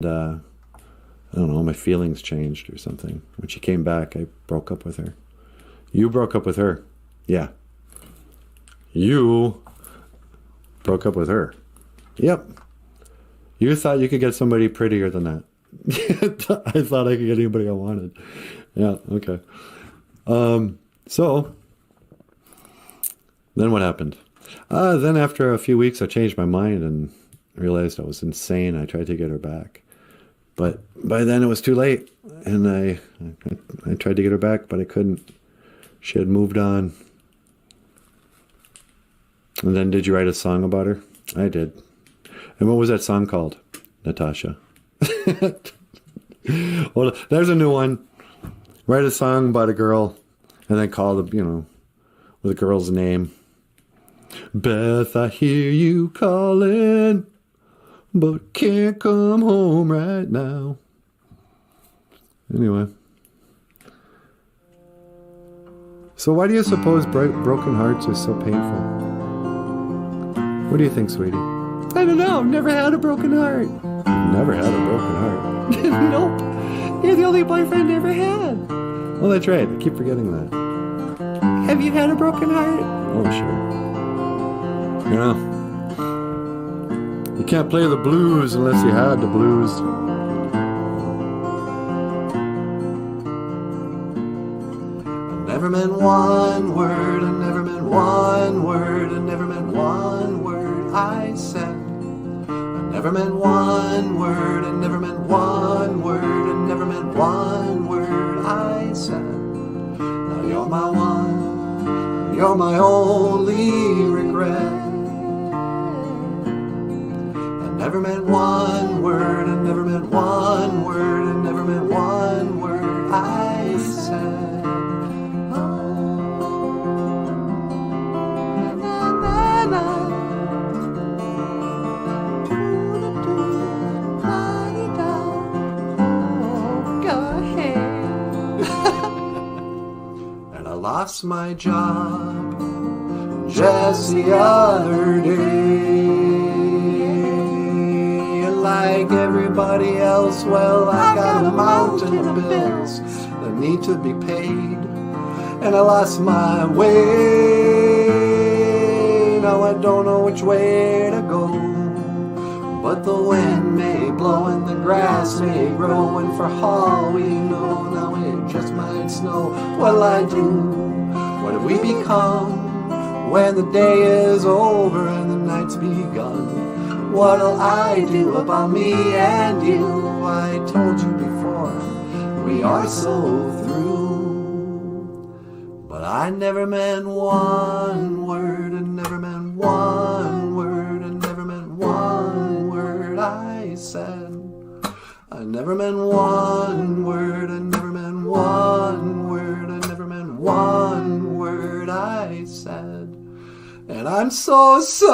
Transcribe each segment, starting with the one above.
I don't know, my feelings changed or something. When she came back, I broke up with her. You broke up with her. Yeah. You broke up with her. Yep. You thought you could get somebody prettier than that. I thought I could get anybody I wanted. Yeah, okay. So, then what happened? Then after a few weeks, I changed my mind and realized I was insane. I tried to get her back. But by then it was too late. And I tried to get her back, but I couldn't. She had moved on. And then did you write a song about her? I did. And what was that song called, Natasha? Well, there's a new one. Write a song about a girl and then call the, with a girl's name. Beth, I hear you calling, but can't come home right now. Anyway. So why do you suppose broken hearts are so painful? What do you think, sweetie? I don't know. Never had a broken heart. Never had a broken heart? Nope. You're the only boyfriend I ever had. Oh, that's right. I keep forgetting that. Have you had a broken heart? Oh, sure. You can't play the blues unless you had the blues. I never meant one word, I never meant one word, I never meant one word I said. I never meant one word, I never meant one word, I never meant one word I said. Now you're my one, you're my only regret. I never meant one word, I never meant one word, I never meant one word I said. Lost my job just the other day. And like everybody else, well, I got a mountain of bills that need to be paid. And I lost my way. Now I don't know which way to go. But the wind may blow and the grass may grow, and for all we know, now it just might snow. What'll I do? What have we become when the day is over and the night's begun? What'll I do about me and you? I told you before, we are so through. But I never meant one word, I never meant one word, I never meant one word I said. I never meant one word, I never meant one word, I never meant one word I said. And I'm so sorry.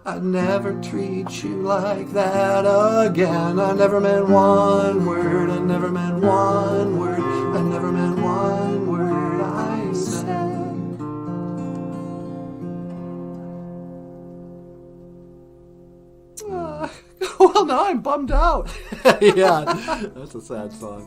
I'd never treat you like that again. I never meant one word, I never meant one word, I never meant one word I said. Well, now I'm bummed out. Yeah, that's a sad song.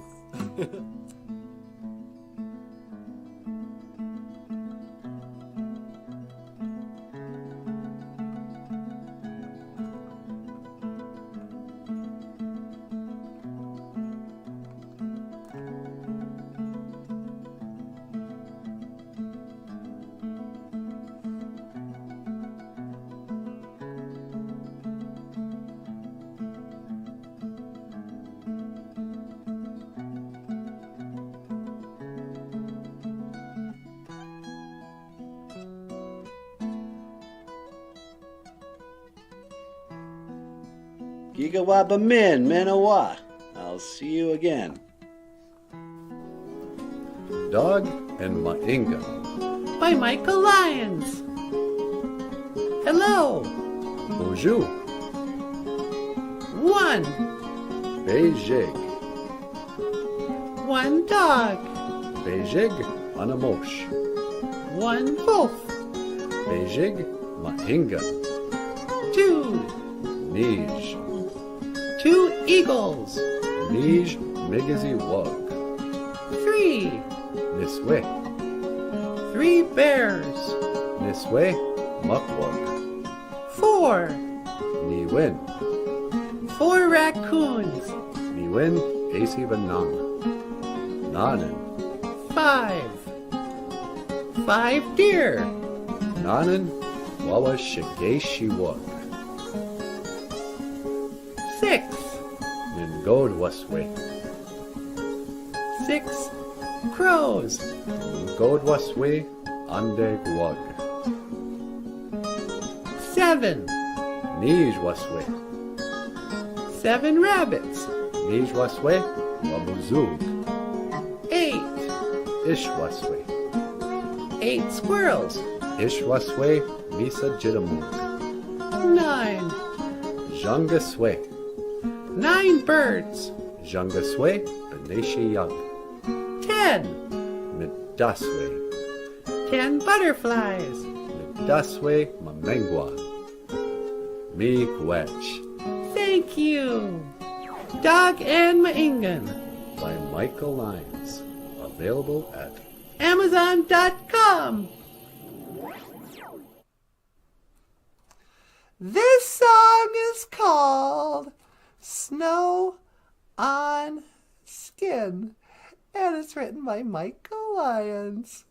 Gigawaba min, Manawa. I'll see you again. Dog and Mainga by Michael Lyons. Hello. Bonjour. One. Beijig. One dog. Beijig anamosh. One wolf. Beijig Mainga. Two. Nij. 2 eagles. Nij migizi wug. 3. Niswe. 3 bears. Niswe mukwug. 4. Niwin. 4 raccoons. Niwin asi vanang. Nanan. 5. 5 deer. Nanan wawa shigeshi wug. 6. Ningod waswe. 6 crows. Ningod waswe andeg wug. 7. Nij waswe. 7 rabbits. Nij waswe wabuzug. 8. Ish waswe. 8 squirrels. Ish waswe misa jitamug. 9. Jangaswe. 9 birds. Jangaswe beneshi yug. 10. Midaswe. 10 butterflies. Midaswe mamengwa. Mi gwech. Thank you. Dog and Maingan. By Michael Lyons. Available at Amazon.com. This song is called Snow on Skin, and it's written by Michael Lyons.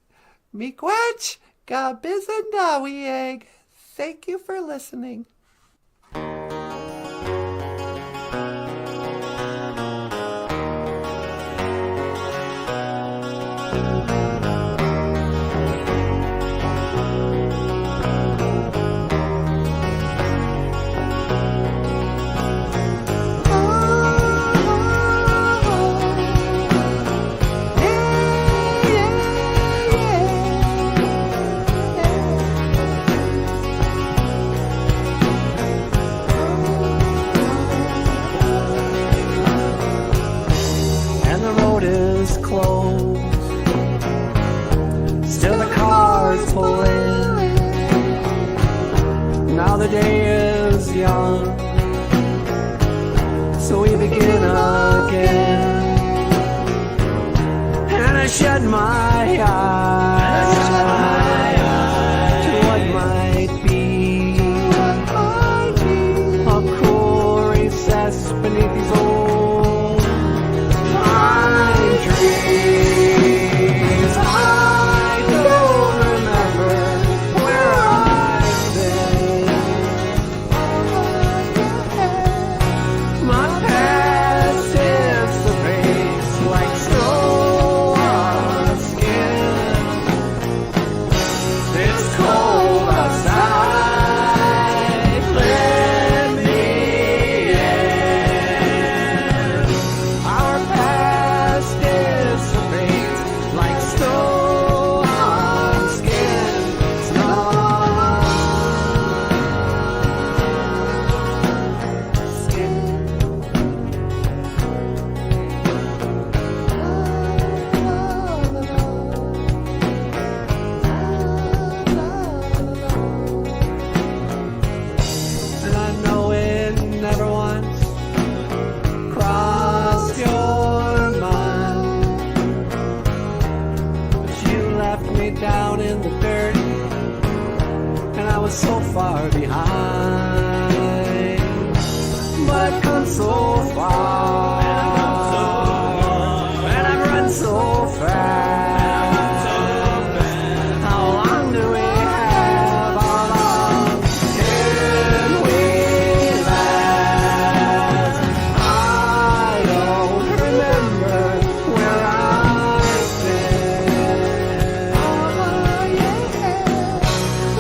Miigwech ga bizandawieg. Thank you for listening. and the road is closed. Still the cars pull in. Now the day is young, so we begin again. And I shed my eyes to what might be a cool recess beneath these old pine trees. I don't remember where I've been. My past dissipates like snow on skin. It's cold outside, let me in. Our past dissipates like snow on skin. Snow on skin. And I know it never once crossed your mind, but you left me down in the dirt, and I was so far behind. But I've come so far, and I've run so fast. How long do we have? How long can we last? I don't remember where I've been.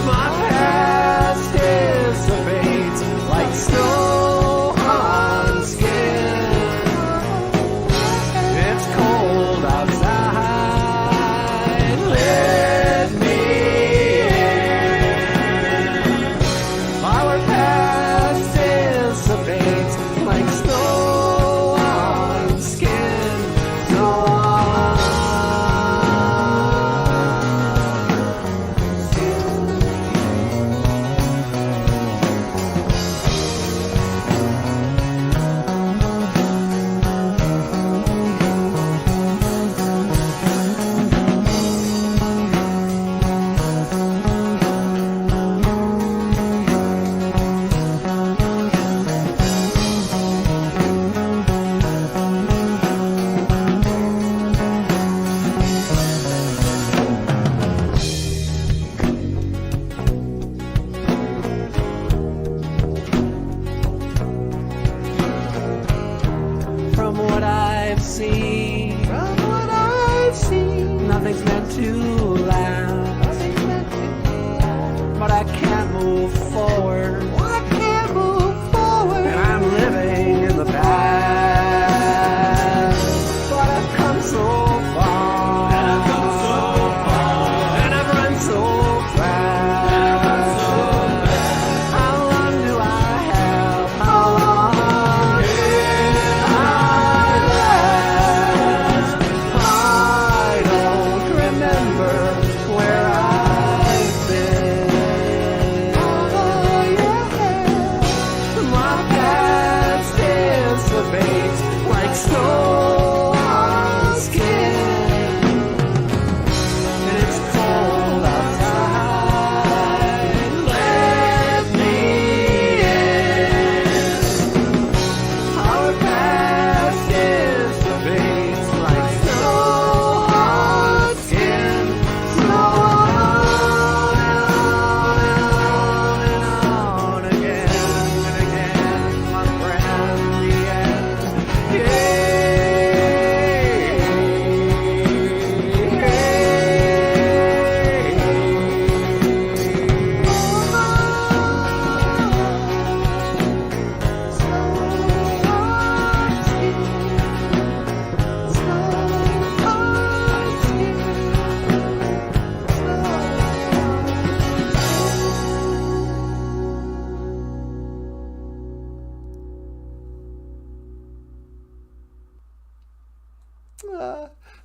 My past dissipates like snow on skin. see, from what I see, nothing's meant to last. nothing's meant to last. But I can't move forward, I can't move forward. and I'm living in the past. But I've come so far, and I've come so far, and I've run so fast. And I've run so fast. How long do I have? How long can I last? I don't remember where I've been. Oh, yeah. My past dissipates like snow on skin, and it's cold outside. Let me in. Our past dissipates like snow on skin. Snow on and on again and again, my friend, the end.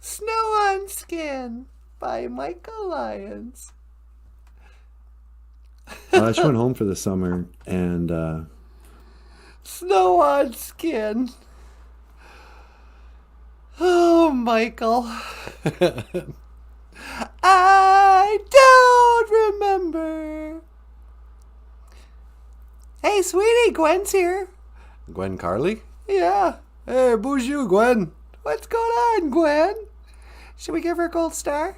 Snow on Skin by Michael Lyons. I just went home for the summer, and Snow on Skin. Oh, Michael. I don't remember. Hey, sweetie, Gwen's here. Gwen Carly? Yeah. Hey, BOOZHOO, Gwen. What's going on, Gwen? Should we give her a gold star?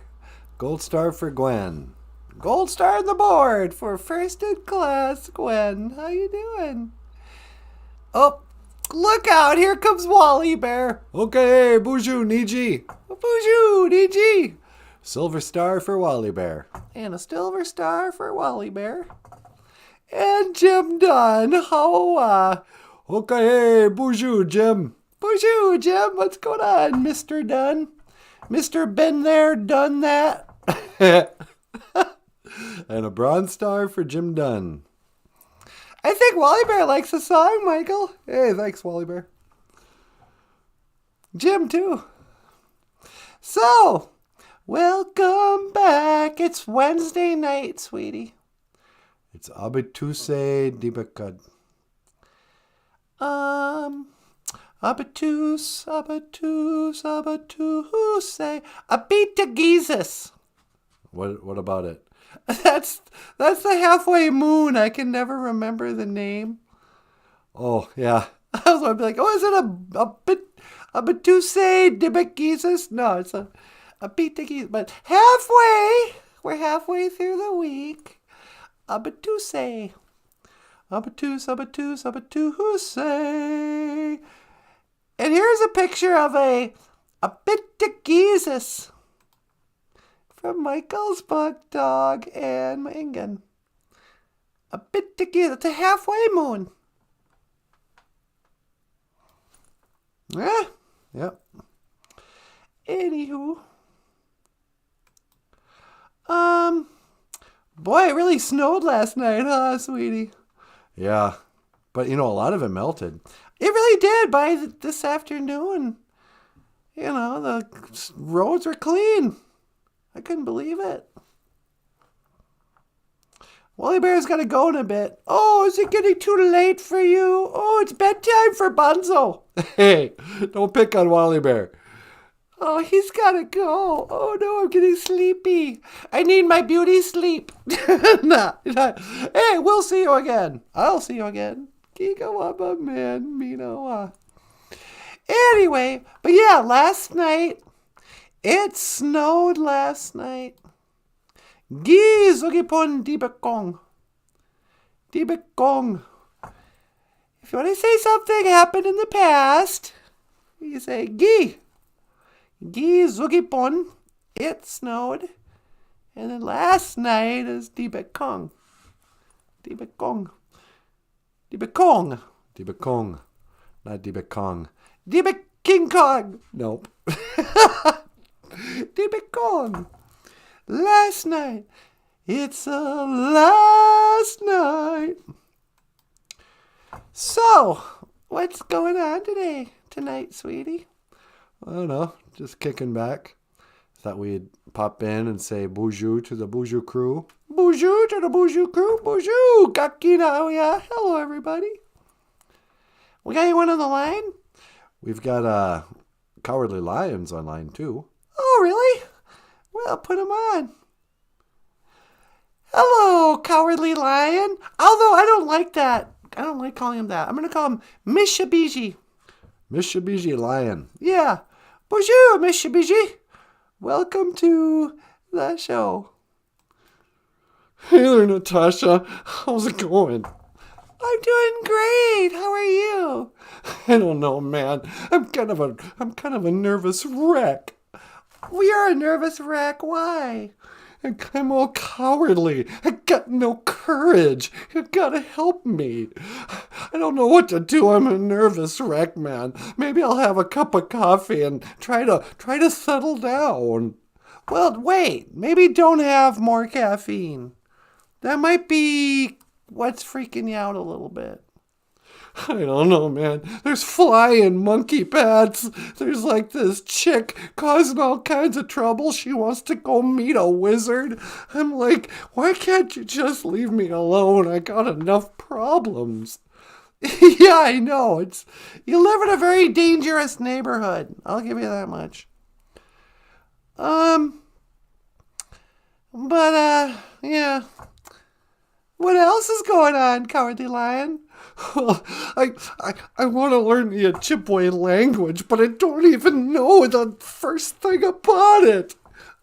Gold star for Gwen. Gold star on the board for first in class, Gwen. How you doing? Oh, look out. Here comes Wally Bear. Okay, BOOZHOO, Niji. BOOZHOO, DG. Silver star for Wally Bear. And a silver star for Wally Bear. And Jim Dunn. How, Okay, BOOZHOO, Jim. BOOZHOO, Jim. What's going on, Mr. Dunn? Mr. Been there, done that. And a bronze star for Jim Dunn. I think Wally Bear likes the song, Michael. Hey, thanks, Wally Bear. Jim, too. So, welcome back. It's Wednesday night, sweetie. It's Abituse Dibakad. Abatus, Abita Jesus. What about it? That's the halfway moon. I can never remember the name. Oh, yeah. I was going to be like, oh, is it a Abatuse Dibakizis? No, it's a Abita. But we're halfway through the week. Abatuse. Abatus. And here's a picture of a Bitagesus from Michael's book, Dog and Mingen. A Bitagesus. It's a halfway moon. Yeah. Yep. Anywho. Boy, it really snowed last night, huh, sweetie? Yeah. But, a lot of it melted. It really did by this afternoon. The roads were clean. I couldn't believe it. Wally Bear's got to go in a bit. Oh, is it getting too late for you? Oh, it's bedtime for Bunzo. Hey, don't pick on Wally Bear. Oh, he's got to go. Oh, no, I'm getting sleepy. I need my beauty sleep. Nah. Hey, we'll see you again. I'll see you again. Giga man, Mino. Anyway, but yeah, last night, it snowed last night. Giz ogipon dibekong. Dibekong. If you want to say something happened in the past, you say gi Gizugipon, it snowed. And then last night is Dibekong. Dibekong. Dibekong. Dibekong. Not Dibekong. Dibek King Kong. Nope. Dibekong. Last night. It's a last night. So, what's going on tonight, sweetie? I don't know. Just kicking back. Thought we'd pop in and say bonjour to the BOOZHOO crew. Bonjour to the BOOZHOO crew. Bonjour. Kakina. Yeah. Hello, everybody. We got anyone on the line? We've got Cowardly Lyons online too. Oh, really? Well, put him on. Hello, Cowardly Lion. Although I don't like that. I don't like calling him that. I'm going to call him Mishabiji. Mishabiji Lion. Yeah. Bonjour, Mishabiji. Welcome to the show. Hey there, Natasha. How's it going? I'm doing great. How are you? I don't know, man. I'm kind of a nervous wreck. We are a nervous wreck. Why? I'm all cowardly. I got no courage. You gotta help me. I don't know what to do. I'm a nervous wreck, man. Maybe I'll have a cup of coffee and try to settle down. Well, wait. Maybe don't have more caffeine. That might be what's freaking you out a little bit. I don't know, man. There's flying monkey pads. There's like this chick causing all kinds of trouble. She wants to go meet a wizard. I'm like, why can't you just leave me alone? I got enough problems. Yeah, I know. You live in a very dangerous neighborhood. I'll give you that much. Yeah. What else is going on, Cowardly Lion? Well, I want to learn the Ojibwe language, but I don't even know the first thing about it.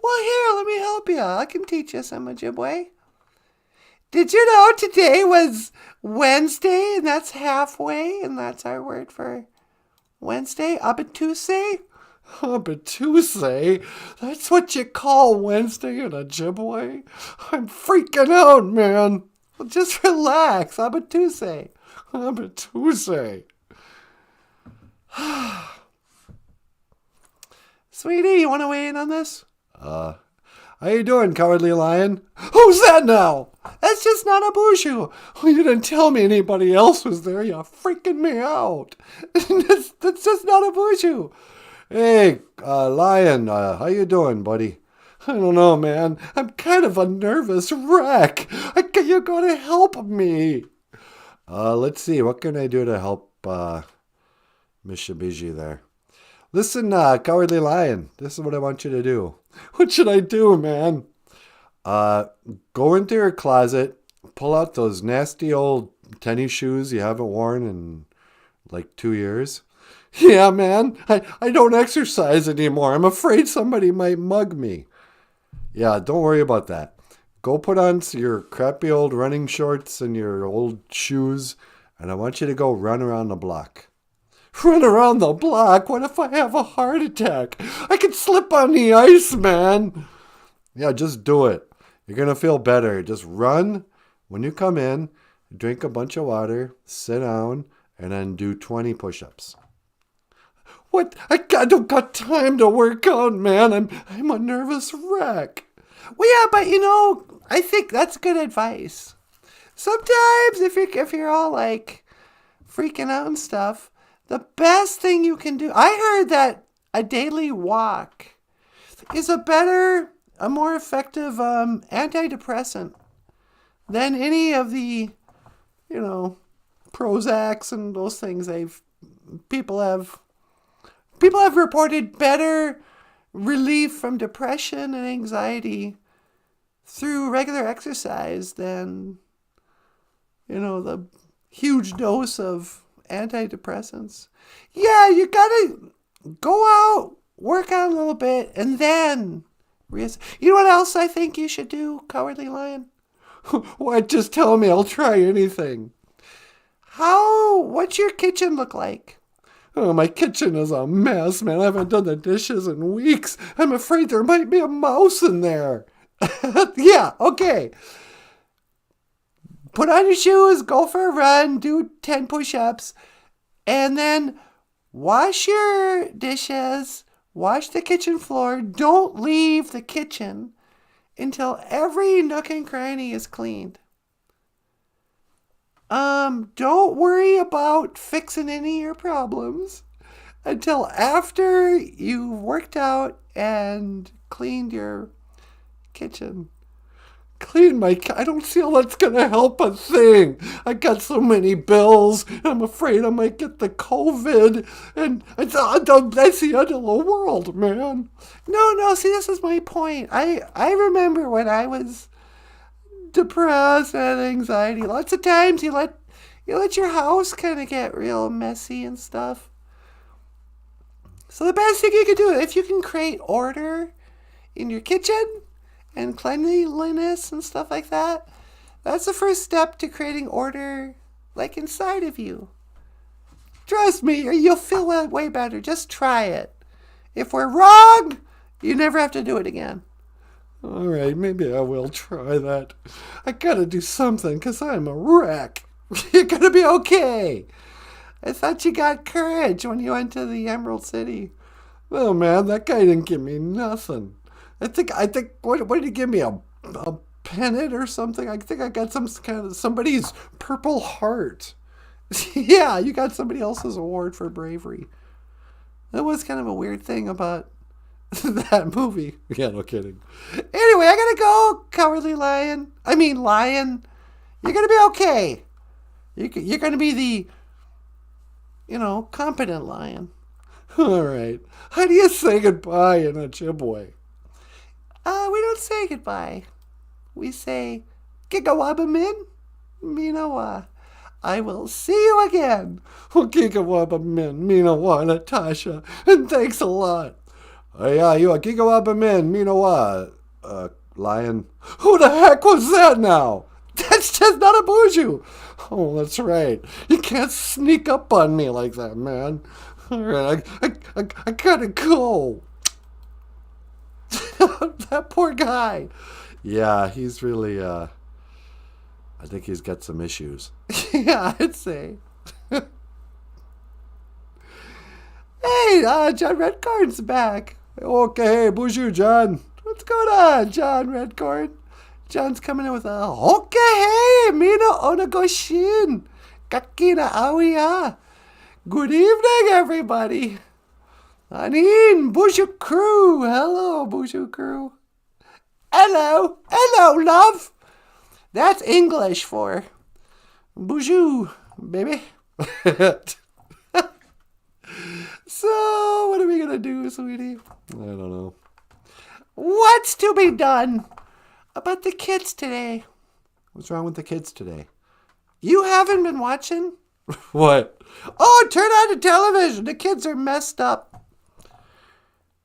Well, here, let me help you. I can teach you some Ojibwe. Did you know today was Wednesday, and that's halfway, and that's our word for Wednesday? Abituse? Abituse? That's what you call Wednesday in Ojibwe? I'm freaking out, man. Well, just relax. Abituse. Abituse. Sweetie, you want to weigh in on this? How you doing, Cowardly Lion? Who's that now? That's just not a BOOZHOO. Oh, you didn't tell me anybody else was there. You're freaking me out. that's just not a BOOZHOO. Hey, Lion, how you doing, buddy? I don't know, man. I'm kind of a nervous wreck. You gotta help me. Let's see. What can I do to help Mishabiji there? Listen, Cowardly Lion. This is what I want you to do. What should I do, man? Go into your closet, pull out those nasty old tennis shoes you haven't worn in like 2 years. Yeah, man. I don't exercise anymore. I'm afraid somebody might mug me. Yeah, don't worry about that. Go put on your crappy old running shorts and your old shoes, and I want you to go run around the block. Run around the block? What if I have a heart attack? I could slip on the ice, man. Yeah, just do it. You're going to feel better. Just run. When you come in, drink a bunch of water, sit down, and then do 20 push-ups. What? I don't got time to work out, man. I'm a nervous wreck. Well, yeah, but I think that's good advice. Sometimes if you're all like freaking out and stuff, the best thing you can do, I heard that a daily walk is a more effective antidepressant than any of the, Prozacs and those things people have reported better relief from depression and anxiety through regular exercise than, the huge dose of antidepressants. Yeah, you gotta go out, work out a little bit, and then you know what else I think you should do, Cowardly Lion? What? Just tell me. I'll try anything. What's your kitchen look like? Oh, my kitchen is a mess, man. I haven't done the dishes in weeks. I'm afraid there might be a mouse in there. Yeah, okay. Put on your shoes, go for a run, do 10 push-ups, and then wash your dishes, wash the kitchen floor. Don't leave the kitchen until every nook and cranny is cleaned. Don't worry about fixing any of your problems until after you've worked out and cleaned your kitchen. I don't feel that's gonna help a thing. I got so many bills. I'm afraid I might get the COVID, and that's the end of the world, man. No, see, this is my point. I remember when I was depressed and had anxiety. Lots of times you let your house kind of get real messy and stuff. So the best thing you can do, if you can create order in your kitchen and cleanliness and stuff like that, that's the first step to creating order, like inside of you. Trust me, you'll feel way better. Just try it. If we're wrong, you never have to do it again. All right, maybe I will try that. I gotta do something, because I'm a wreck. You're gonna be okay. I thought you got courage when you went to the Emerald City. Oh, man, that guy didn't give me nothing. I think, what did he give me, a pennant or something? I think I got somebody's Purple Heart. Yeah, you got somebody else's award for bravery. That was kind of a weird thing about that movie. Yeah, no kidding. Anyway, I gotta go, cowardly lion. Lion. You're gonna be okay. You're gonna be the, competent lion. All right. How do you say goodbye in Ojibwe? We don't say goodbye. We say, Gigawabamin, Minawa. I will see you again. Gigawabamin, Minawa, Natasha. And thanks a lot. Yeah, you a Gigawabamin, Minawa, lion. Who the heck was that now? That's just not a BOOZHOO. Oh, that's right. You can't sneak up on me like that, man. All right, I gotta go. That poor guy. Yeah, he's really, I think he's got some issues. Yeah, I'd say. Hey, John Redcorn's back. Okay, BOOZHOO, John. What's going on, John Redcorn? John's coming in with a, okay, hey, Mina Onagoshin. Kakina Awiya. Good evening, everybody. Anin, BOOZHOO crew. Hello, BOOZHOO crew. Hello, love. That's English for BOOZHOO, baby. So, what are we going to do, sweetie? I don't know. What's to be done about the kids today? What's wrong with the kids today? You haven't been watching? What? Oh, turn on the television. The kids are messed up.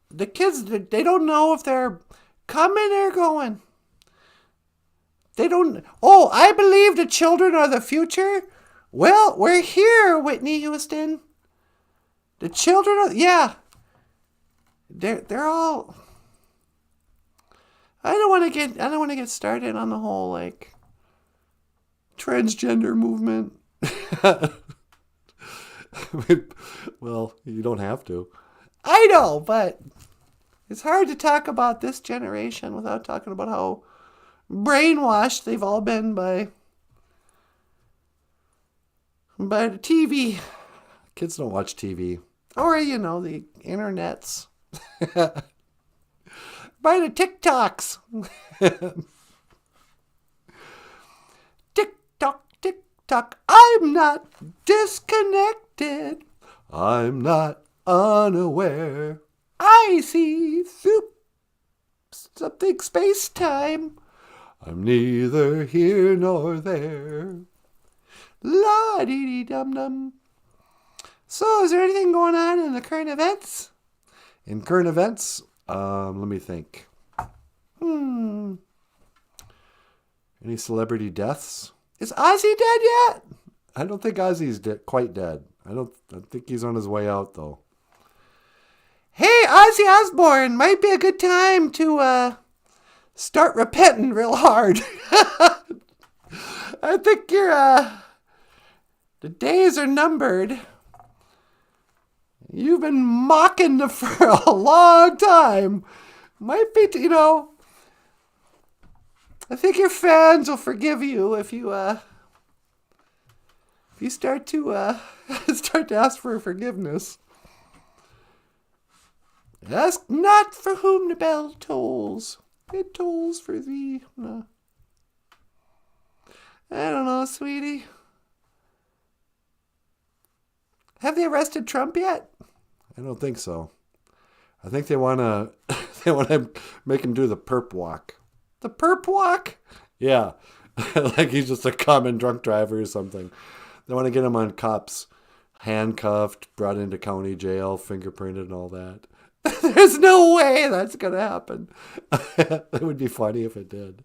The kids, they don't know if they're coming or going. They don't. Oh, I believe the children are the future. Well, we're here, Whitney Houston. The children are, yeah. They're all. I don't want to get started on the whole transgender movement. Well, you don't have to. I know, but it's hard to talk about this generation without talking about how brainwashed they've all been by the TV. Kids don't watch TV. Or, the internets. By the TikToks. TikTok. I'm not disconnected. I'm not unaware. I see through something space-time. I'm neither here nor there. La-dee-dee-dum-dum. So, is there anything going on in the current events? In current events, let me think. Any celebrity deaths? Is Ozzy dead yet? I don't think Ozzy's quite dead. I think he's on his way out, though. Hey, Ozzy Osbourne, might be a good time to start repenting real hard. I think the days are numbered. You've been mocking for a long time. Might be, I think your fans will forgive you if you start to ask for forgiveness. Ask not for whom the bell tolls. It tolls for thee. No. I don't know, sweetie. Have they arrested Trump yet? I don't think so. I think they want to make him do the perp walk. The perp walk? Yeah. Like he's just a common drunk driver or something. They want to get him on cops, handcuffed, brought into county jail, fingerprinted and all that. There's no way that's going to happen. It would be funny if it did.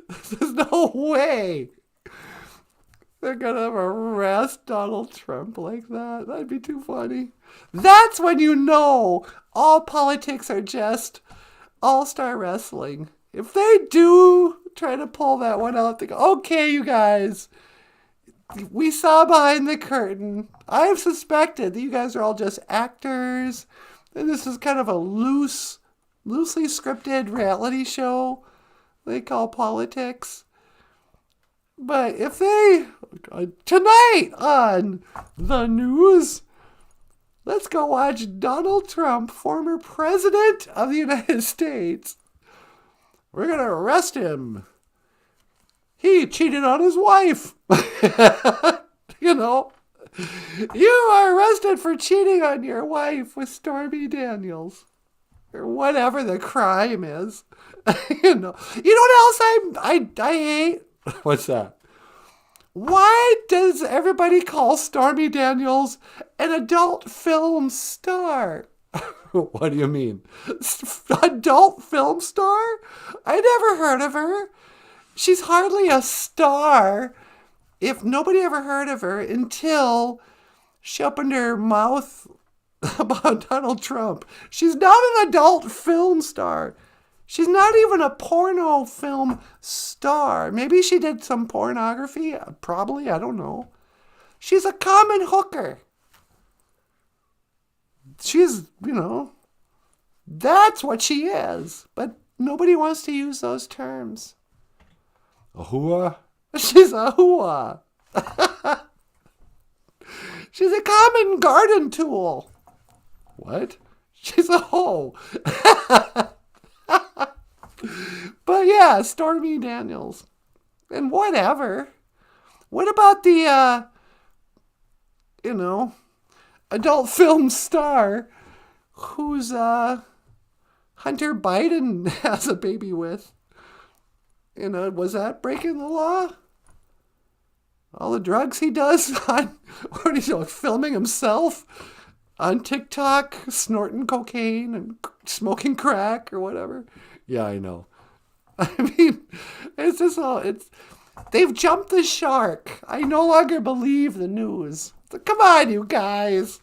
There's no way they're going to arrest Donald Trump like that. That'd be too funny. That's when you know all politics are just all-star wrestling. If they do try to pull that one out, they go, okay, you guys, we saw behind the curtain. I've suspected that you guys are all just actors, and this is kind of a loosely scripted reality show they call politics. But if they, tonight on the news, let's go watch Donald Trump, former president of the United States. We're going to arrest him. He cheated on his wife. You are arrested for cheating on your wife with Stormy Daniels. Or whatever the crime is. You know what else I hate? What's that? Why does everybody call Stormy Daniels an adult film star? What do you mean? Adult film star? I never heard of her. She's hardly a star if nobody ever heard of her until she opened her mouth about Donald Trump. She's not an adult film star. She's not even a porno film star. Maybe she did some pornography. Probably, I don't know. She's a common hooker. She's, that's what she is. But nobody wants to use those terms. A hooah? She's a hooah. She's a common garden tool. What? She's a hoe. But yeah, Stormy Daniels. And whatever. What about the, adult film star who's Hunter Biden has a baby with? Was that breaking the law? All the drugs he does what is he filming himself on TikTok, snorting cocaine and smoking crack or whatever. Yeah, I know. I mean, it's just they've jumped the shark. I no longer believe the news. Come on, you guys.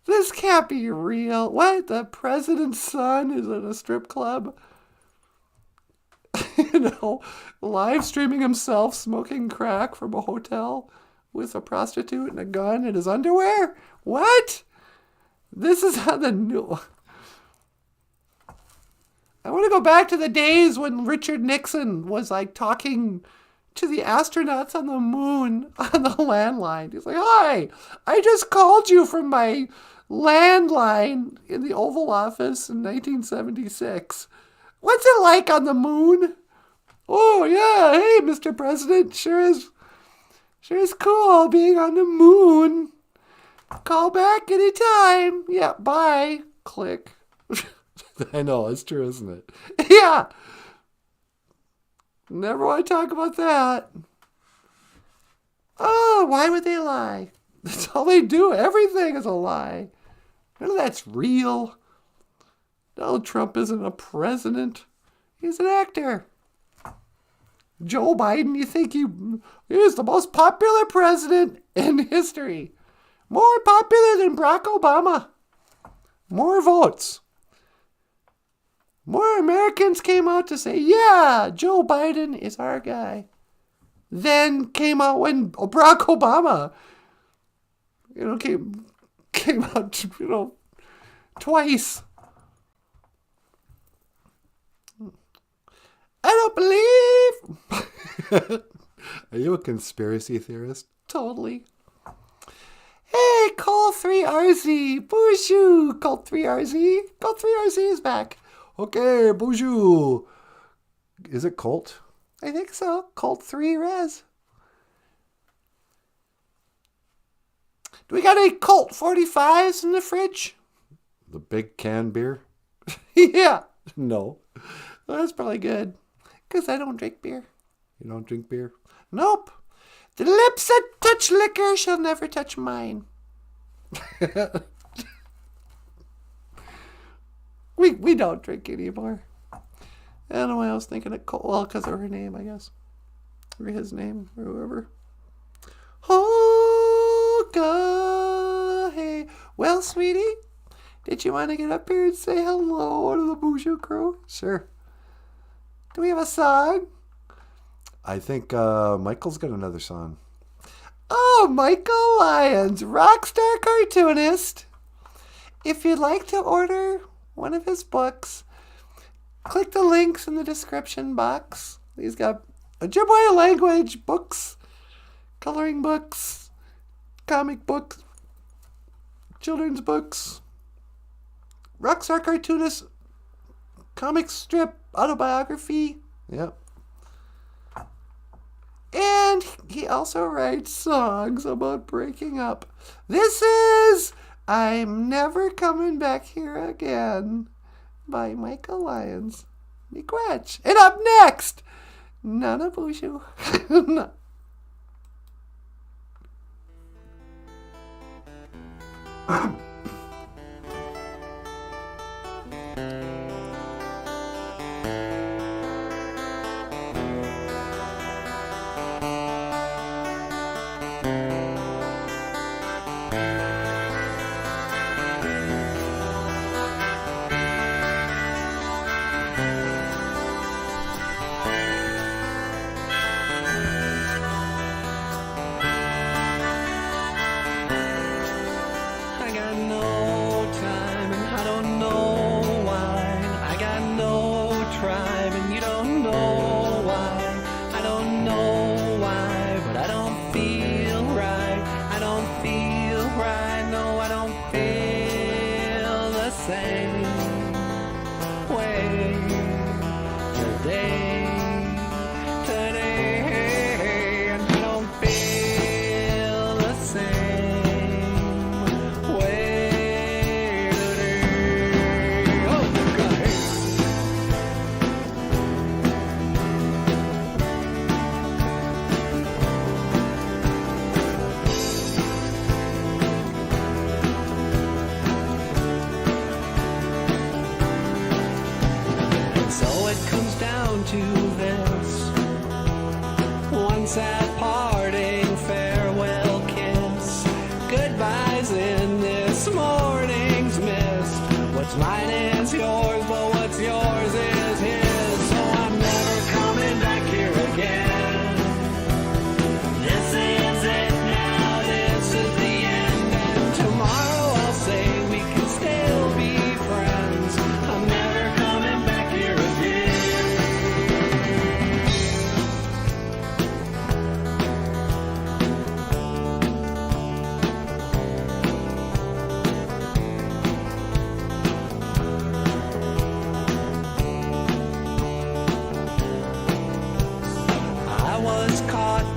This can't be real. What? The president's son is in a strip club? Live streaming himself smoking crack from a hotel with a prostitute and a gun in his underwear? What? This is how the new... I want to go back to the days when Richard Nixon was talking to the astronauts on the moon on the landline. He's like, hi, I just called you from my landline in the Oval Office in 1976. What's it like on the moon? Oh, yeah. Hey, Mr. President. Sure is cool being on the moon. Call back anytime. Yeah, bye. Click. I know, it's true, isn't it? Yeah. Never want to talk about that. Oh, why would they lie? That's all they do. Everything is a lie. None of that's real. Donald Trump isn't a president. He's an actor. Joe Biden, you think he is the most popular president in history. More popular than Barack Obama. More votes. More Americans came out to say, yeah, Joe Biden is our guy. Then came out when Barack Obama, came out, twice. I don't believe. Are you a conspiracy theorist? Totally. Hey, call 3RZ. BOOZHOO. Call 3RZ. Call 3RZ is back. Okay, BOOZHOO. Is it Colt? I think so. Colt 3 Res. Do we got any Colt 45s in the fridge? The big can beer? Yeah. No. Well, that's probably good. Because I don't drink beer. You don't drink beer? Nope. The lips that touch liquor shall never touch mine. We don't drink anymore. I don't know why I was thinking of Cole. Well, because of her name, I guess. Or his name, or whoever. Oh, God. Hey. Well, sweetie, did you want to get up here and say hello to the BOOZHOO crew? Sure. Do we have a song? I think Michael's got another song. Oh, Michael Lyons, rockstar cartoonist. If you'd like to order one of his books, click the links in the description box. He's got Ojibwe language books, coloring books, comic books, children's books, rockstar cartoonist, comic strip, autobiography. Yep. And he also writes songs about breaking up. This is I'm Never Coming Back Here Again by Michael Lyons. Miigwech. And up next, NANABOOZHOO. To this one sad parting farewell kiss, goodbyes in this morning's mist. What's mine is yours, but what's yours is his. So I'm never coming back here again. This is it now, this is the end, and tomorrow I'll say we can still be friends. I'm never coming back here again.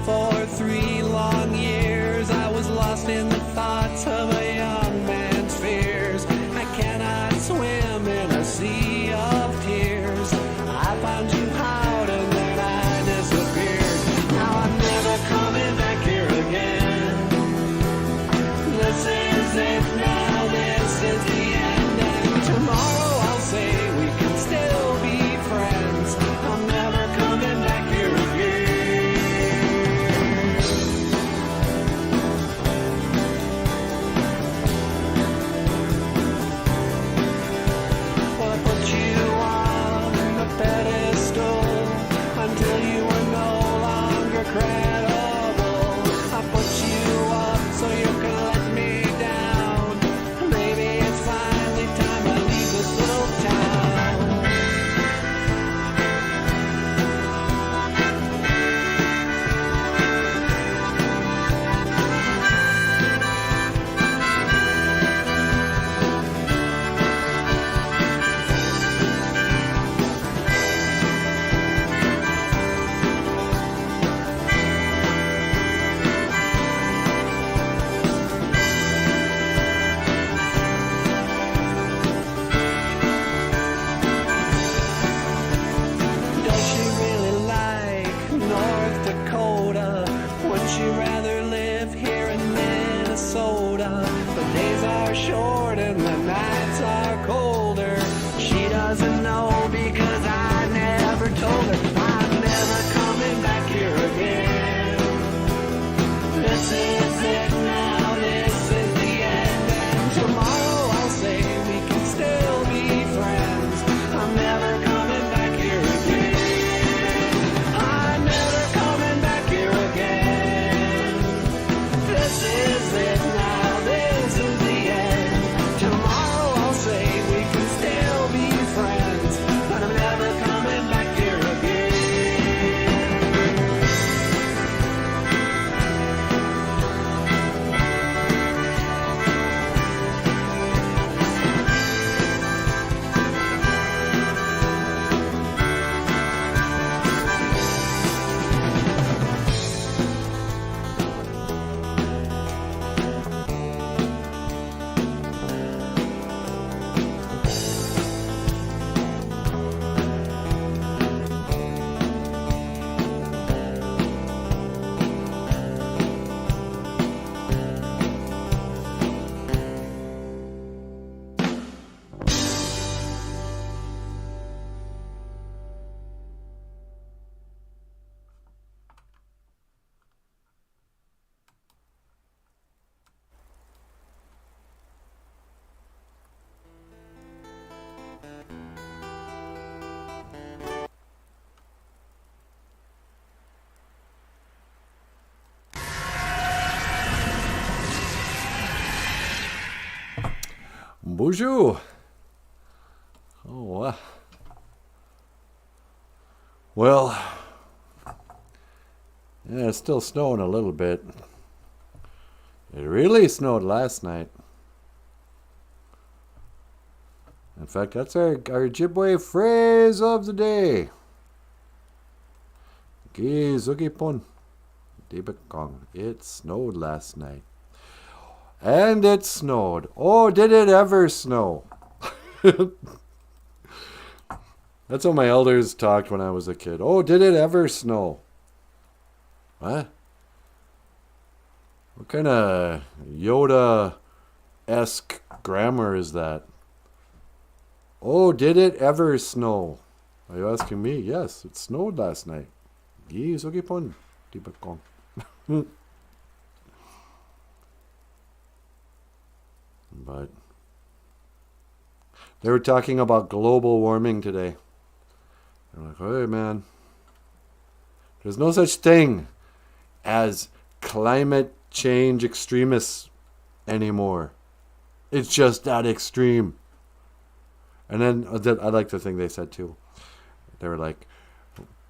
For 3 long years, I was lost in the thoughts of a young man's fears. I cannot swim in a sea of tears. I found you out and then I disappeared. Now I'm never coming back here again. This is it now, this is the end, and tomorrow I'll say we can still be friends. I'm never coming back here again. this is it now, this is the end. Tomorrow I'll say we can still be friends, but I'm never coming back here again. BOOZHOO. Oh, well, yeah, it's still snowing a little bit. It really snowed last night. In fact, that's our Ojibwe phrase of the day. Gizugipon Dibakong. It snowed last night. And it snowed. Oh, did it ever snow? That's how my elders talked when I was a kid. Oh, did it ever snow? What? What kind of Yoda-esque grammar is that? Oh, did it ever snow? Are you asking me? Yes, it snowed last night. Gizugipon Dibakong. But they were talking about global warming today. They're like, hey man, there's no such thing as climate change extremists anymore. It's just that extreme. And then I like the thing they said too. They were like,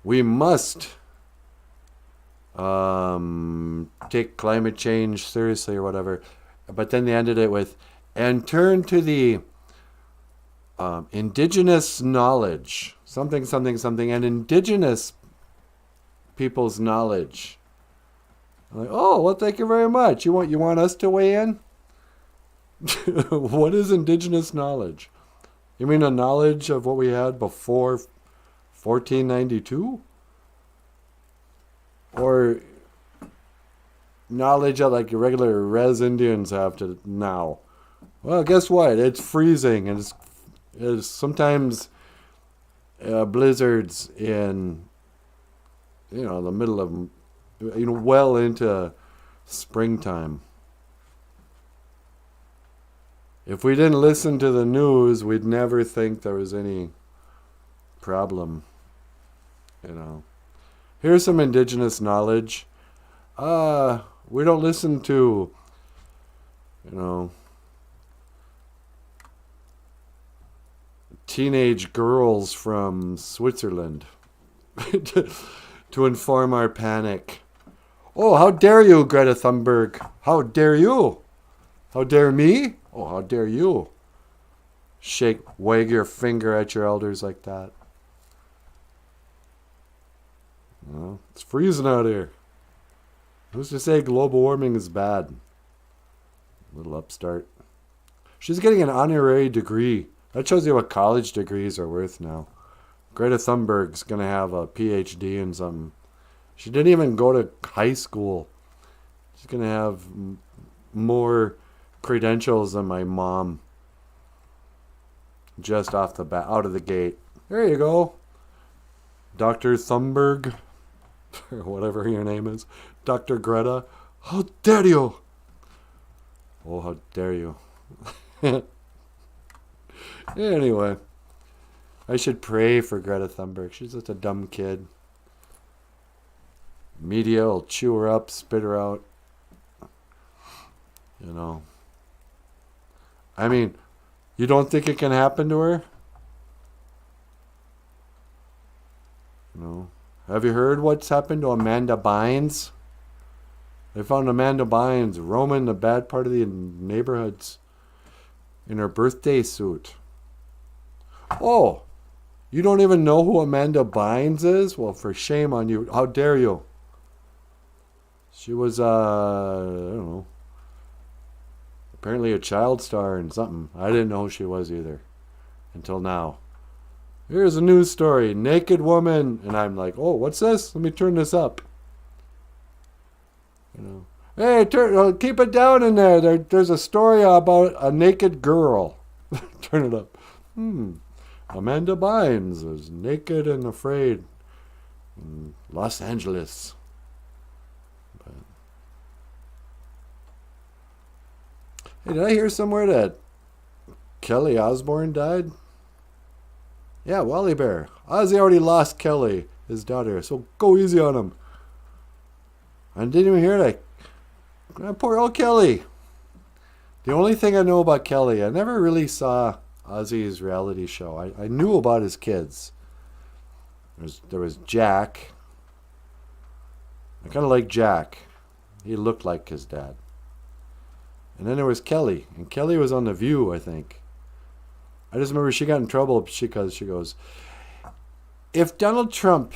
we must take climate change seriously or whatever. But then they ended it with, and turn to the indigenous knowledge, something, and indigenous people's knowledge. I'm like, oh, well, thank you very much. You want us to weigh in? What is indigenous knowledge? You mean a knowledge of what we had before 1492? Or knowledge that like your regular res Indians have to now? Well, guess what? It's freezing, and it's sometimes blizzards in the middle of well into springtime. If we didn't listen to the news, we'd never think there was any problem. Here's some indigenous knowledge. We don't listen to, teenage girls from Switzerland to inform our panic. Oh, how dare you, Greta Thunberg? How dare you? How dare me? Oh, how dare you? Wag your finger at your elders like that. Well, it's freezing out here. Who's to say global warming is bad? Little upstart. She's getting an honorary degree. That shows you what college degrees are worth now. Greta Thunberg's going to have a PhD in something. She didn't even go to high school. She's going to have more credentials than my mom. Just off the bat, out of the gate. There you go. Dr. Thunberg, or whatever your name is. Dr. Greta. How dare you? Oh, how dare you. Anyway, I should pray for Greta Thunberg. She's just a dumb kid. Media will chew her up, spit her out. You know. I mean, you don't think it can happen to her? You know. Have you heard what's happened to Amanda Bynes? They found Amanda Bynes roaming the bad part of the neighborhoods in her birthday suit. Oh, you don't even know who Amanda Bynes is? Well, for shame on you. How dare you? She was, I don't know, apparently a child star and something. I didn't know who she was either until now. Here's a news story. Naked woman. And I'm like, oh, what's this? Let me turn this up. You know, hey, keep it down in there. There's a story about a naked girl. Turn it up. Amanda Bynes is naked and afraid in Los Angeles. But, hey, did I hear somewhere that Kelly Osbourne died? Yeah, Wally Bear. Ozzy already lost Kelly, his daughter, so go easy on him. I didn't even hear that. Poor old Kelly. The only thing I know about Kelly, I never really saw Ozzy's reality show. I knew about his kids. There was Jack. I kind of like Jack. He looked like his dad. And then there was Kelly. And Kelly was on The View, I think. I just remember she got in trouble because she goes, if Donald Trump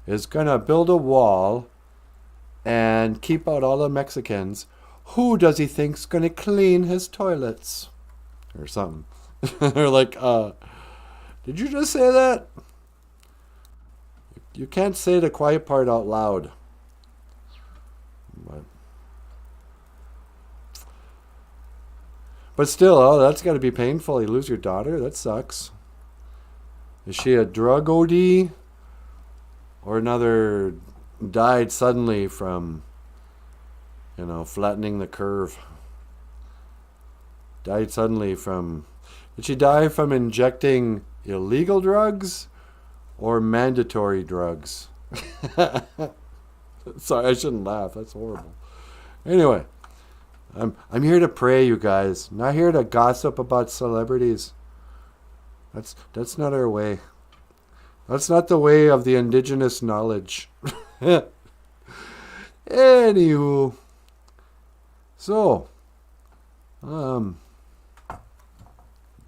is going to build a wall and keep out all the Mexicans, who does he think's going to clean his toilets? Or something. They're like, did you just say that? You can't say the quiet part out loud. But still, oh, that's got to be painful. You lose your daughter? That sucks. Is she a drug OD? Or another died suddenly from, flattening the curve? Died suddenly from... Did she die from injecting illegal drugs or mandatory drugs? Sorry, I shouldn't laugh. That's horrible. Anyway, I'm here to pray, you guys. I'm not here to gossip about celebrities. That's not our way. That's not the way of the indigenous knowledge. Anywho. So,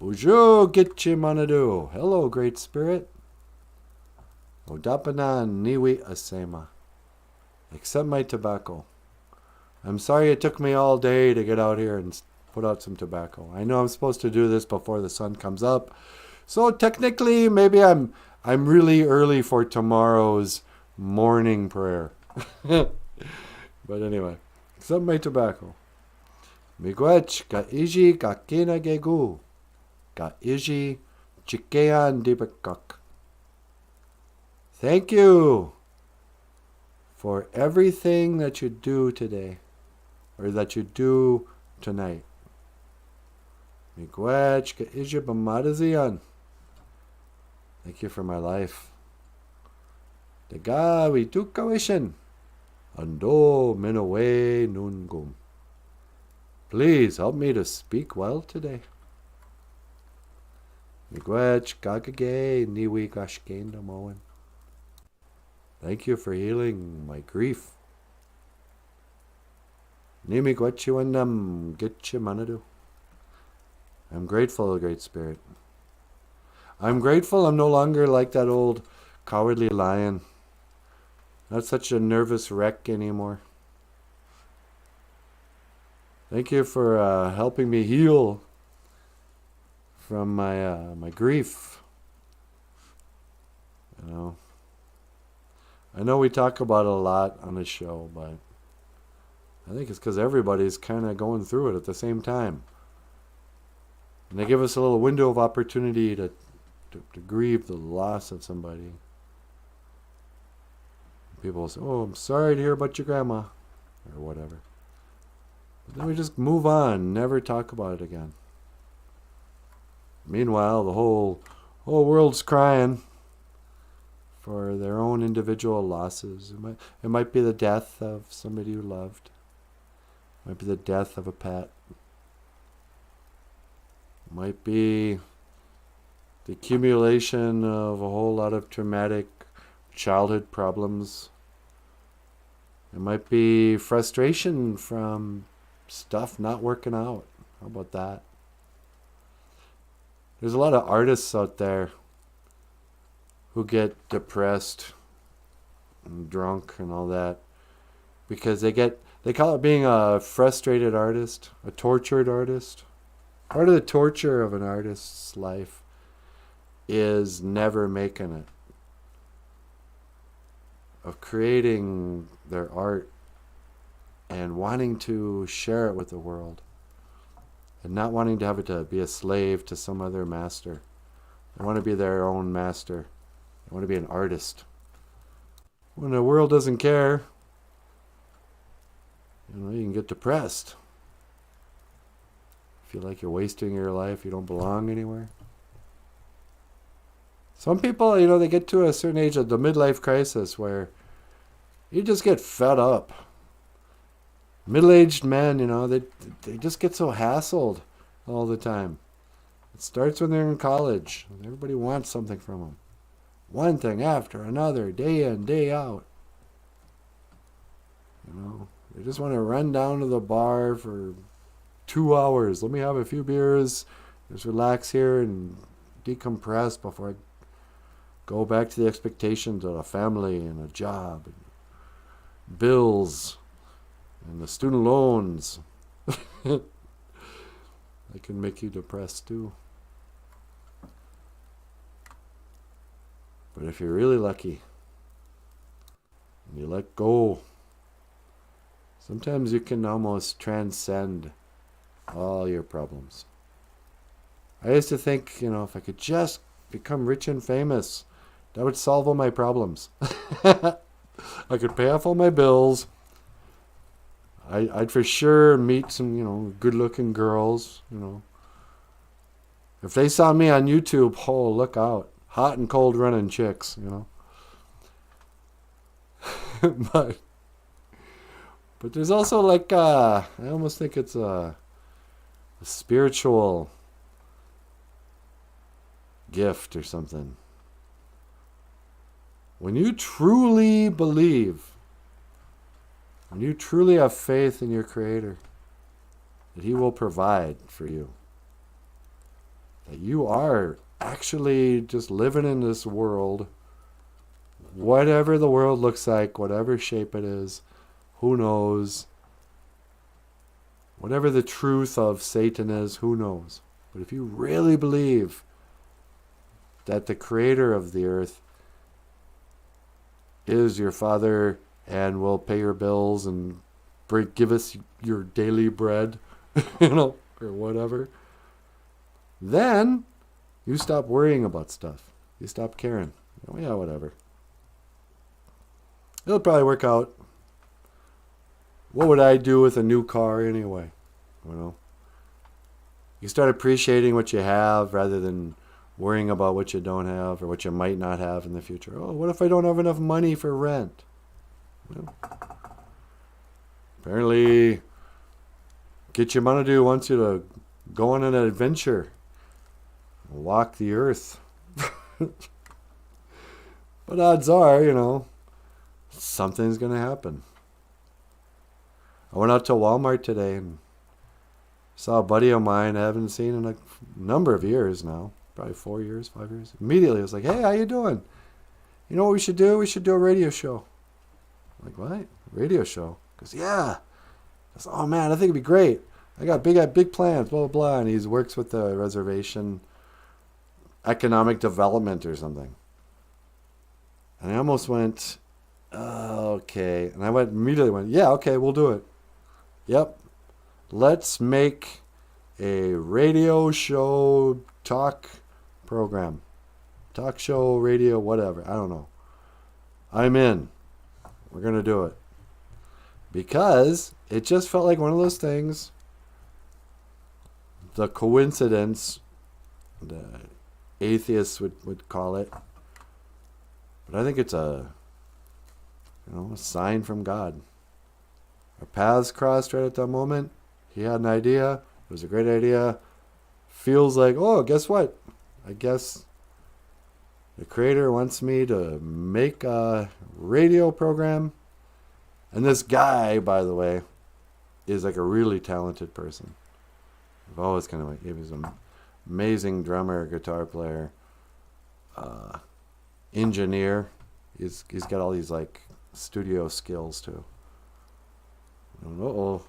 BOOZHOO Gitchi Manadu. Hello, Great Spirit. Odapanan Niwi Asema. Accept my tobacco. I'm sorry it took me all day to get out here and put out some tobacco. I know I'm supposed to do this before the sun comes up. So technically, maybe I'm really early for tomorrow's morning prayer. But anyway, accept my tobacco. Miigwech ka iji ka kina gegu. Ka iji chikean dibakak. Thank you for everything that you do today, or that you do tonight. Miigwech ka iji bamadazian. Thank you for my life. Daga we tukawishin. Ando minawe nungum. Please help me to speak well today. Miigwech gagage niwi gashkenda moen. Thank you for healing my grief. Nimigwech wandam gitchi manadu. I'm grateful, Great Spirit. I'm grateful I'm no longer like that old cowardly lion. Not such a nervous wreck anymore. Thank you for helping me heal from my grief. I know we talk about it a lot on this show, but I think it's because everybody's kind of going through it at the same time. And they give us a little window of opportunity to grieve the loss of somebody. People will say, oh, I'm sorry to hear about your grandma, or whatever. But then we just move on, never talk about it again. Meanwhile, the whole world's crying for their own individual losses. It might be the death of somebody you loved. Might be the death of a pet. Might be the accumulation of a whole lot of traumatic childhood problems. It might be frustration from stuff not working out. How about that? There's a lot of artists out there who get depressed and drunk and all that because they call it being a frustrated artist, a tortured artist. Part of the torture of an artist's life is never making it, of creating their art and wanting to share it with the world and not wanting to have it to be a slave to some other master. They want to be their own master. They want to be an artist. When the world doesn't care, you can get depressed. Feel like you're wasting your life, you don't belong anywhere. Some people, they get to a certain age of the midlife crisis where you just get fed up. Middle-aged men, they just get so hassled all the time. It starts when they're in college. Everybody wants something from them. One thing after another, day in, day out. They just want to run down to the bar for 2 hours. Let me have a few beers, just relax here and decompress before I go back to the expectations of a family and a job and bills and the student loans. They can make you depressed too. But if you're really lucky and you let go, sometimes you can almost transcend all your problems. I used to think, if I could just become rich and famous, that would solve all my problems. I could pay off all my bills. I'd for sure meet some, good-looking girls, If they saw me on YouTube, oh, look out. Hot and cold running chicks, But there's also I almost think it's a spiritual gift or something. When you truly believe, when you truly have faith in your Creator, that He will provide for you, that you are actually just living in this world, whatever the world looks like, whatever shape it is, who knows? Whatever the truth of Satan is, who knows? But if you really believe that the Creator of the earth is your Father and will pay your bills and give us your daily bread, or whatever, then you stop worrying about stuff. You stop caring. Yeah, whatever. It'll probably work out. What would I do with a new car anyway? You start appreciating what you have rather than worrying about what you don't have or what you might not have in the future. Oh, what if I don't have enough money for rent? Apparently, Get Your Money Do wants you to go on an adventure. Walk the earth. But odds are, something's going to happen. I went out to Walmart today and saw a buddy of mine I haven't seen in a number of years now. Probably 4 years, 5 years. Immediately I was like, hey, how you doing? You know what we should do? We should do a radio show. I'm like, what? Radio show? He goes, yeah. I said, oh man, I think it'd be great. I got big plans, blah, blah, blah. And he works with the reservation economic development or something. And I almost went, oh, okay. And I immediately went, yeah, okay, we'll do it. Yep. Let's make a radio show talk program. Talk show, radio, whatever. I don't know. I'm in. We're going to do it. Because it just felt like one of those things. The coincidence, the atheists would call it. But I think it's a sign from God. Our paths crossed right at that moment. He had an idea. It was a great idea. Feels like, oh, guess what? I guess the creator wants me to make a radio program. And this guy, by the way, is like a really talented person. I've always kind of like, he was an amazing drummer, guitar player, engineer. He's got all these like studio skills too. Uh-oh.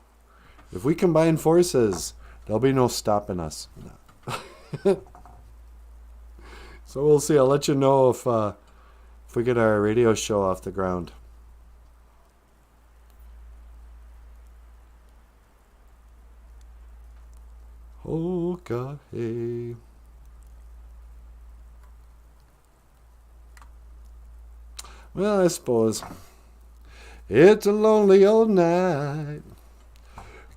If we combine forces, there'll be no stopping us. No. So we'll see. I'll let you know if we get our radio show off the ground. Oh, God, hey. Well, I suppose it's a lonely old night.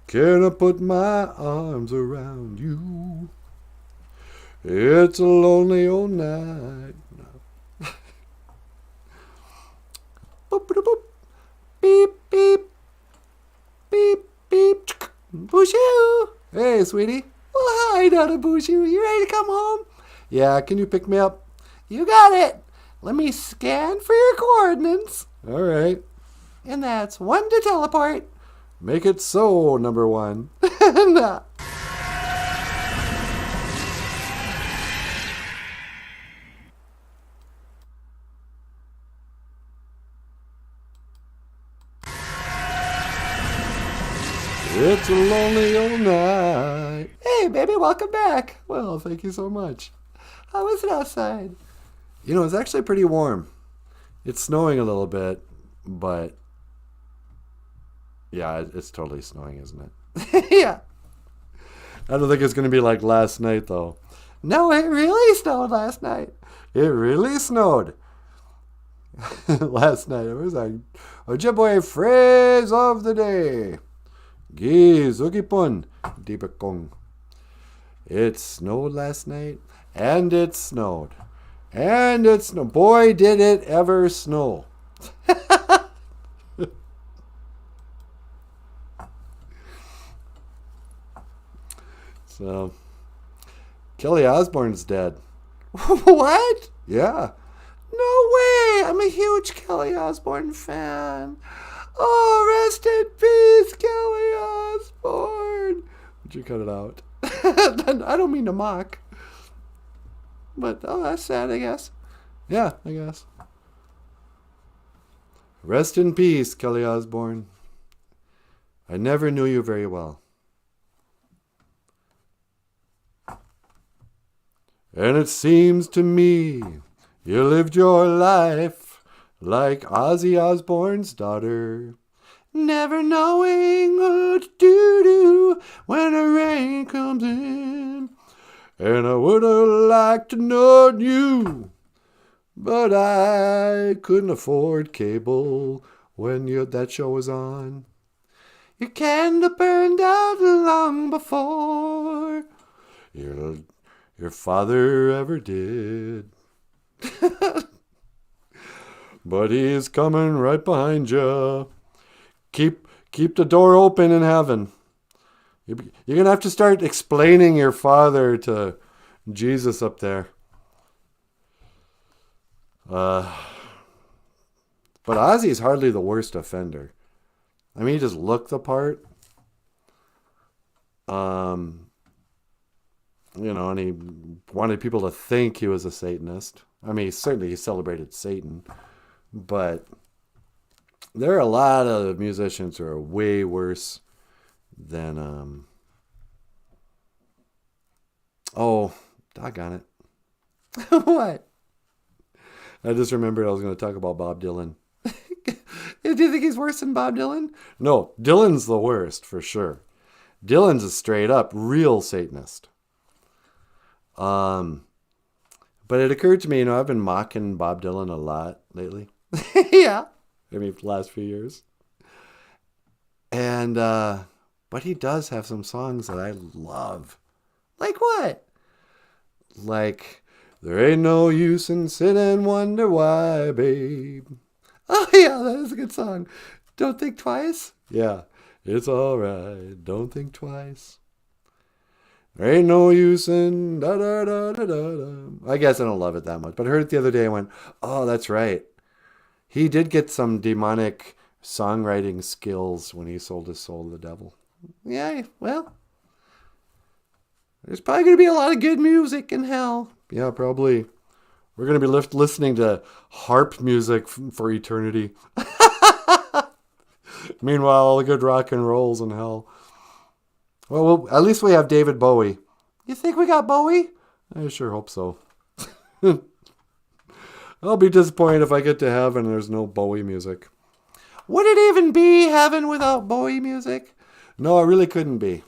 Can I put my arms around you? It's a lonely old night. Boop, boop, boop. Beep, beep. Beep, beep. BOOZHOO. Hey, sweetie. Well, hi, NANABOOZHOO. You ready to come home? Yeah, can you pick me up? You got it. Let me scan for your coordinates. All right. And that's 1 to teleport. Make it so, number 1. Nah. It's a lonely old night. Hey, baby, welcome back. Well, thank you so much. How is it outside? You know, it's actually pretty warm. It's snowing a little bit, but yeah, it's totally snowing, isn't it? Yeah. I don't think it's going to be like last night, though. No, it really snowed last night. It really snowed. Last night. It was like Ojibwe phrase of the day. Gizugipun dibakong. It snowed last night, and it snowed. And it snowed. Boy, did it ever snow. So, Kelly Osbourne's dead. What? Yeah. No way! I'm a huge Kelly Osbourne fan. Oh, rest in peace, Kelly Osbourne. Would you cut it out? I don't mean to mock. But, oh, that's sad, I guess. Yeah, I guess. Rest in peace, Kelly Osbourne. I never knew you very well. And it seems to me you lived your life like Ozzy Osbourne's daughter, never knowing what to do when the rain comes in. And I would have liked to know you, but I couldn't afford cable when that show was on. Your candle burned out long before your father ever did. But he's coming right behind you. Keep the door open in heaven. You're going to have to start explaining your father to Jesus up there. But Ozzy's hardly the worst offender. I mean, he just looked the part. You know, and he wanted people to think he was a Satanist. I mean, certainly he celebrated Satan. But there are a lot of musicians who are way worse than... Oh, doggone it. What? I just remembered I was going to talk about Bob Dylan. Do you think he's worse than Bob Dylan? No, Dylan's the worst, for sure. Dylan's a straight up real Satanist. But it occurred to me, you know, I've been mocking Bob Dylan a lot lately. Yeah. I mean, the last few years. And, but he does have some songs that I love. Like what? Like, there ain't no use in sit and wonder why, babe. Oh, yeah, that is a good song. Don't think twice? Yeah. It's alright, don't think twice. There ain't no use in da da da da da da. I guess I don't love it that much, but I heard it the other day and went, oh, that's right. He did get some demonic songwriting skills when he sold his soul to the devil. Yeah, well, there's probably going to be a lot of good music in hell. Yeah, probably. We're going to be listening to harp music for eternity. Meanwhile, all the good rock and rolls in hell. Well, at least we have David Bowie. You think we got Bowie? I sure hope so. I'll be disappointed if I get to heaven and there's no Bowie music. Would it even be heaven without Bowie music? No, it really couldn't be.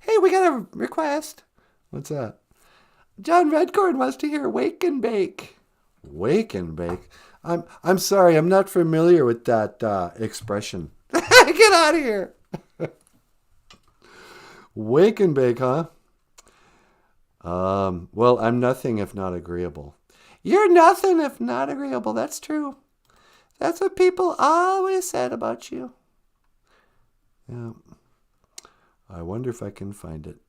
Hey, we got a request. What's that? John Redcorn wants to hear Wake and Bake. Wake and Bake? I'm sorry, I'm not familiar with that expression. Get out of here. Wake and Bake, huh? Well, I'm nothing if not agreeable. You're nothing if not agreeable. That's true. That's what people always said about you. Yeah. I wonder if I can find it.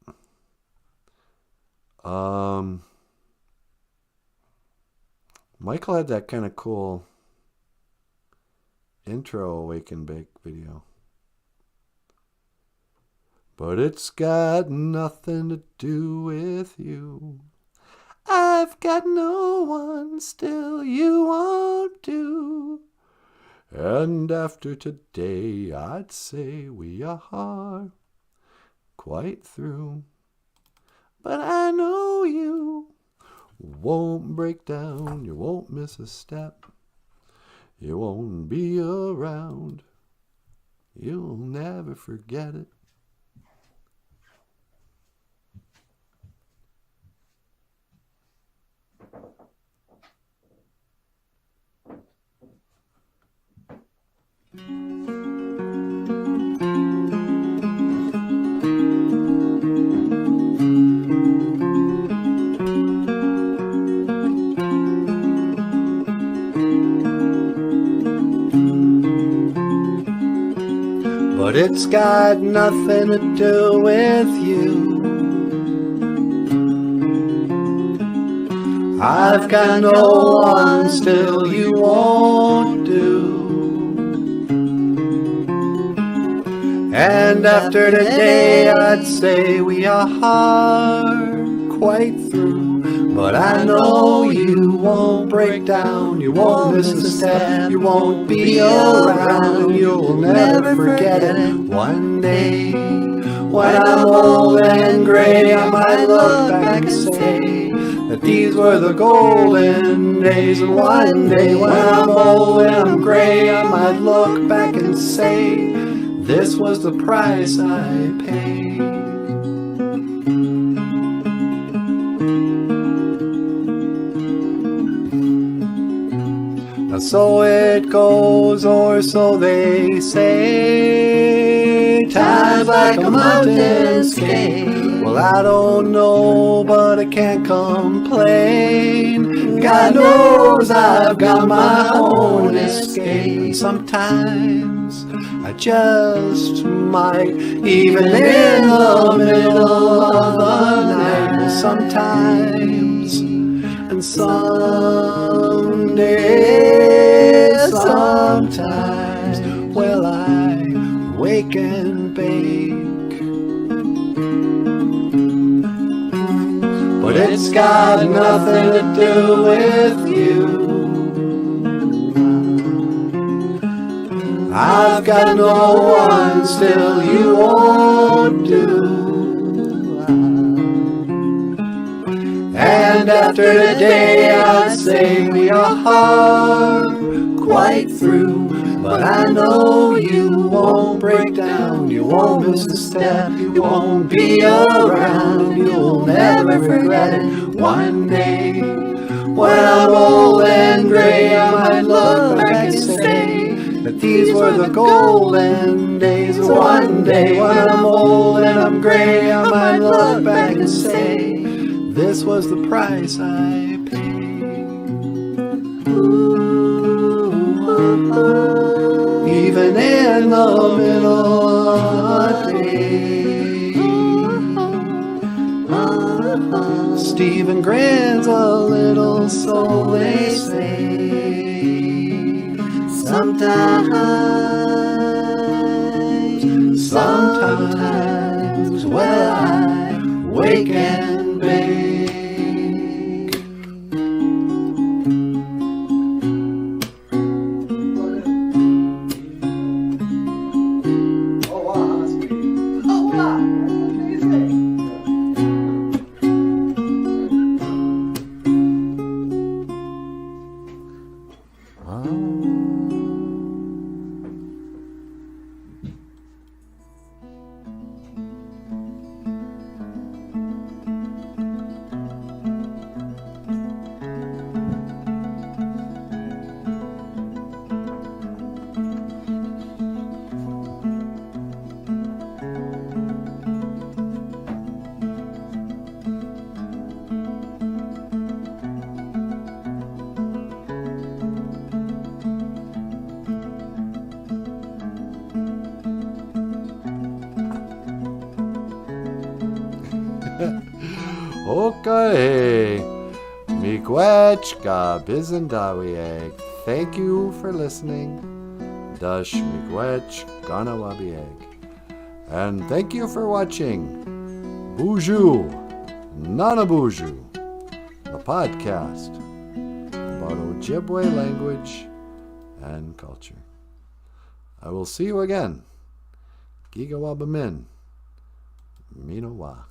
Michael had that kind of cool intro Wake and Bake video. But it's got nothing to do with you. I've got no one, still you won't do. And after today, I'd say we are quite through. But I know you won't break down, you won't miss a step. You won't be around, you'll never forget it. But it's got nothing to do with you. I've got no one, still you won't do. And after today, I'd say we are quite through. But I know you won't break down, you won't miss a step, you won't be around, you'll never forget it. One day, when I'm old and gray, I might look back and say that these were the golden days. And one day, when I'm old and I'm gray, I might look back and say this was the price I paid. So it goes, or so they say. Time's like a mountain scale. Well, I don't know, but I can't complain. God knows I've got my own escape. Sometimes I just might, even in the middle of the night. Sometimes and someday, sometimes, well, I wake and bake. But it's got nothing to do with you. I've got no one, still you won't do. And after today, I'd say we are quite through. But I know you won't break down, you won't miss a step, you won't be around, you'll never regret it. One day, when I'm old and gray, I might look back and say that these were the golden days. One day, when I'm old and I'm gray, I might look back and say this was the price I paid. Ooh. even in the middle of the day. Stephen grins a little, so they say. Sometimes, well, I wake and bake. Oh, wow, that's amazing. Oh, wow, that's amazing. Okay. Miigwech bizendawieg. Thank you for listening. Dash miigwech ganawabieg. And thank you for watching BOOZHOO NANABOOZHOO, the podcast about Ojibwe language and culture. I will see you again. Gigawabamin. Minowa.